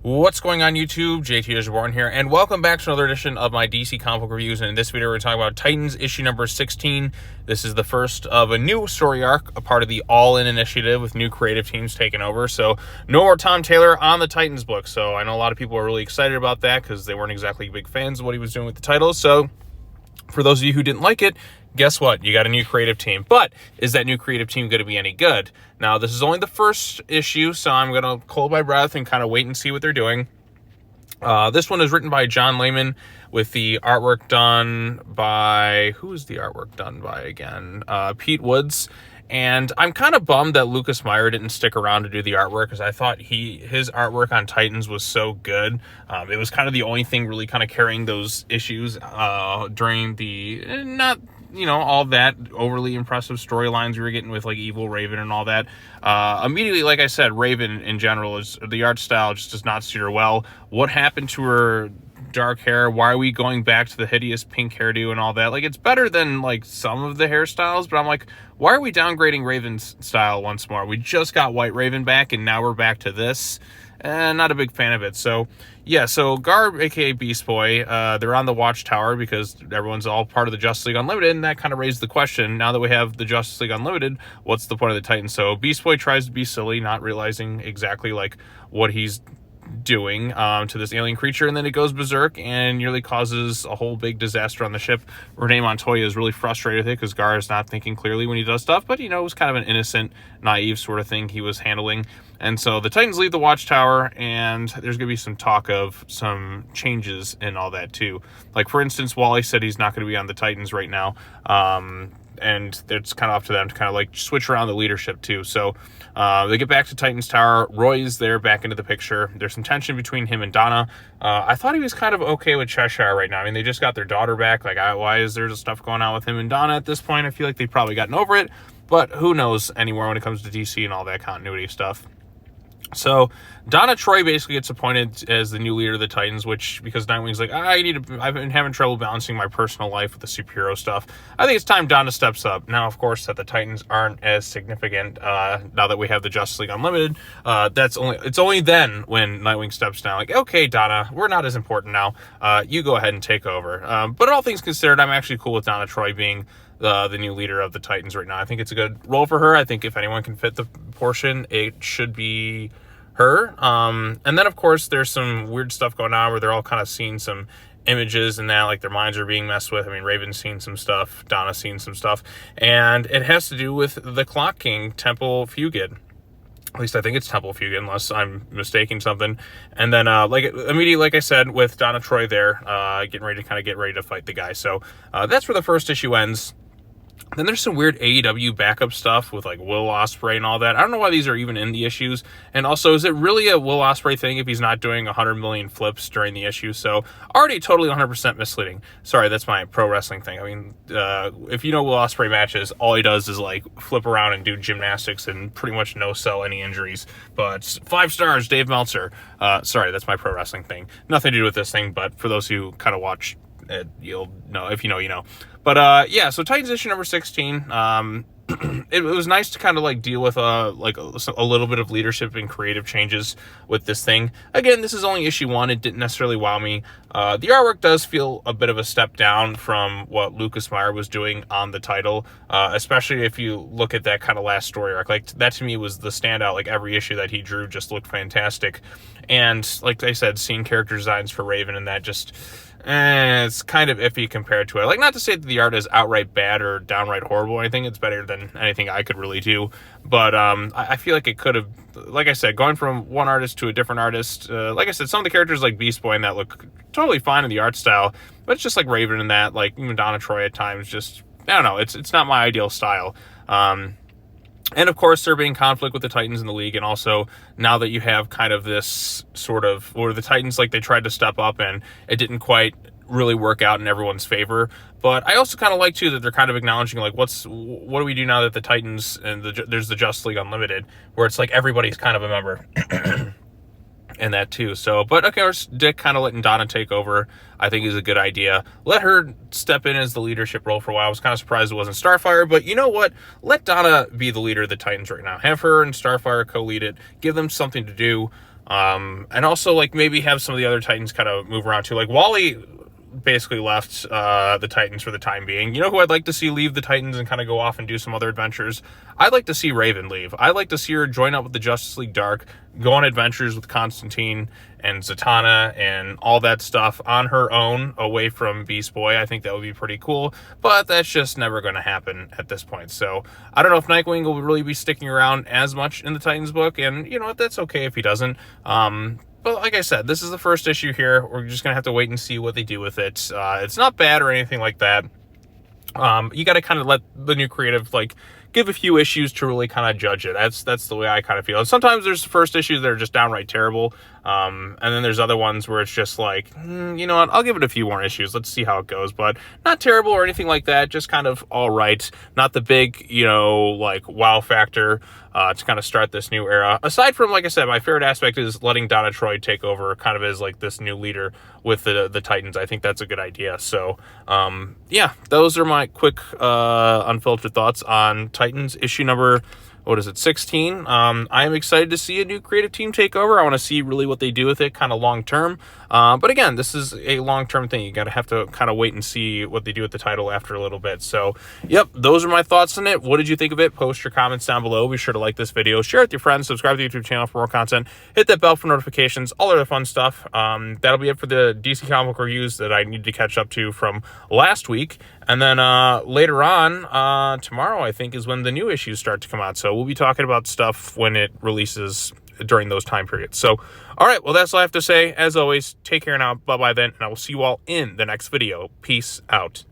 What's going on YouTube? JT Osborne here, and welcome back to another edition of my DC comic book reviews. And in this video, we're talking about Titans issue number 16. This is the first of a new story arc, a part of the All-In initiative with new creative teams taking over. So no more Tom Taylor on the Titans book. So I know a lot of people are really excited about that because they weren't exactly big fans of what he was doing with the titles. So for those of you who didn't like it, guess what? You got a new creative team. But is that new creative team going to be any good? Now, this is only the first issue, so I'm going to hold my breath and kind of wait and see what they're doing. This one is written by John Layman with the artwork done by... Who is the artwork done by again? Pete Woods. And I'm kind of bummed that Lucas Meyer didn't stick around to do the artwork because I thought his artwork on Titans was so good. It was kind of the only thing really kind of carrying those issues during the... not... all that overly impressive storylines we were getting with like Evil Raven and all that. Immediately, like I said, Raven in general, the art style just does not suit her well. What happened to her dark hair? Why are we going back to the hideous pink hairdo and all that? Like, it's better than like some of the hairstyles, but I'm like, why are we downgrading Raven's style once more? We just got White Raven back and now we're back to this. Not a big fan of it. So yeah, so Garb, aka Beast Boy, they're on the Watchtower because everyone's all part of the Justice League Unlimited, and that kind of raised the question, now that we have the Justice League Unlimited, what's the point of the Titans? So Beast Boy tries to be silly, not realizing exactly like what he's doing to this alien creature, and then it goes berserk and nearly causes a whole big disaster on the ship. Renee Montoya is really frustrated with it because Gar is not thinking clearly when he does stuff, but it was kind of an innocent, naive sort of thing he was handling. And so the Titans leave the Watchtower, and there's going to be some talk of some changes and all that too. Like, for instance, Wally said he's not going to be on the Titans right now, and it's kind of up to them to kind of like switch around the leadership too. So they get back to Titans Tower. Roy's there back into the picture. There's some tension between him and Donna. I thought he was kind of okay with Cheshire right now. I mean, they just got their daughter back. Like, why is there stuff going on with him and Donna at this point? I feel like they've probably gotten over it, but who knows anymore when it comes to DC and all that continuity stuff. So Donna Troy basically gets appointed as the new leader of the Titans, which, because Nightwing's like, I've been having trouble balancing my personal life with the superhero stuff. I think it's time Donna steps up. Now, of course, that the Titans aren't as significant now that we have the Justice League Unlimited. It's only then when Nightwing steps down, like, okay, Donna, we're not as important now. You go ahead and take over. But all things considered, I'm actually cool with Donna Troy being the new leader of the Titans right now. I think it's a good role for her. I think if anyone can fit the portion, it should be her. And then, of course, there's some weird stuff going on where they're all kind of seeing some images and that, like, their minds are being messed with. I mean, Raven's seen some stuff, Donna's seen some stuff, and it has to do with the Clock King, Temple Fugit. At least I think it's Temple Fugit, unless I'm mistaking something. And then, immediately, like I said, with Donna Troy there, getting ready to fight the guy. So that's where the first issue ends. Then there's some weird AEW backup stuff with like Will Ospreay and all that. I don't know why these are even in the issues. And also, is it really a Will Ospreay thing if he's not doing 100 million flips during the issue? So already totally 100% misleading. Sorry, that's my pro wrestling thing. I mean, if you know Will Ospreay matches, all he does is like flip around and do gymnastics and pretty much no sell any injuries. But 5 stars, Dave Meltzer. Sorry, that's my pro wrestling thing. Nothing to do with this thing, but for those who kind of watch it, you'll know. If you know, you know. But yeah, so Titans issue number 16. It was nice to kind of like deal with a little bit of leadership and creative changes with this thing. Again, this is only issue 1. It didn't necessarily wow me. The artwork does feel a bit of a step down from what Lucas Meyer was doing on the title, especially if you look at that kind of last story arc. Like, that to me was the standout. Like, every issue that he drew just looked fantastic. And like I said, seeing character designs for Raven and that just... it's kind of iffy compared to it. Like, not to say that the art is outright bad or downright horrible or anything. It's better than anything I could really do. But I feel like it could have, like I said, going from one artist to a different artist. Like I said, some of the characters like Beast Boy and that look totally fine in the art style. But it's just like Raven and that, like even Donna Troy at times, just, I don't know. It's not my ideal style. And of course, there being conflict with the Titans in the league. And also, now that you have kind of this sort of, where the Titans, like, they tried to step up and it didn't quite really work out in everyone's favor. But I also kind of like, too, that they're kind of acknowledging, like, what do we do now that the Titans and there's the Justice League Unlimited, where it's like everybody's kind of a member. And that too. So, but okay, Dick kind of letting Donna take over, I think, is a good idea. Let her step in as the leadership role for a while. I was kind of surprised it wasn't Starfire, but you know what? Let Donna be the leader of the Titans right now. Have her and Starfire co-lead it. Give them something to do. And also, like, maybe have some of the other Titans kind of move around too. Like, Wally basically left the Titans for the time being. You know who I'd like to see leave the Titans and kind of go off and do some other adventures? I'd like to see Raven leave. I'd like to see her join up with the Justice League Dark, go on adventures with Constantine and Zatanna and all that stuff on her own, away from Beast Boy. I think that would be pretty cool, but that's just never going to happen at this point. So I don't know if Nightwing will really be sticking around as much in the Titans book, and you know what, that's okay if he doesn't. But like I said, this is the first issue here. We're just going to have to wait and see what they do with it. It's not bad or anything like that. You got to kind of let the new creative, like, give a few issues to really kind of judge it. That's the way I kind of feel. And sometimes there's first issues that are just downright terrible. And then there's other ones where it's just like, you know what, I'll give it a few more issues. Let's see how it goes. But not terrible or anything like that. Just kind of all right. Not the big, you know, like, wow factor to kind of start this new era. Aside from, like I said, my favorite aspect is letting Donna Troy take over kind of as like this new leader with the Titans. I think that's a good idea. So, yeah, those are my quick, unfiltered thoughts on Titans issue number, 16. I am excited to see a new creative team take over. I want to see really what they do with it kind of long term. But again, this is a long-term thing. You got to have to kind of wait and see what they do with the title after a little bit. So, yep, those are my thoughts on it. What did you think of it? Post your comments down below. Be sure to like this video, share it with your friends, subscribe to the YouTube channel for more content, hit that bell for notifications, all other fun stuff. That'll be it for the DC comic book reviews that I need to catch up to from last week. And then later on, tomorrow, I think, is when the new issues start to come out. So we'll be talking about stuff when it releases during those time periods. So, all right, well, that's all I have to say. As always, take care now. Bye-bye then, and I will see you all in the next video. Peace out.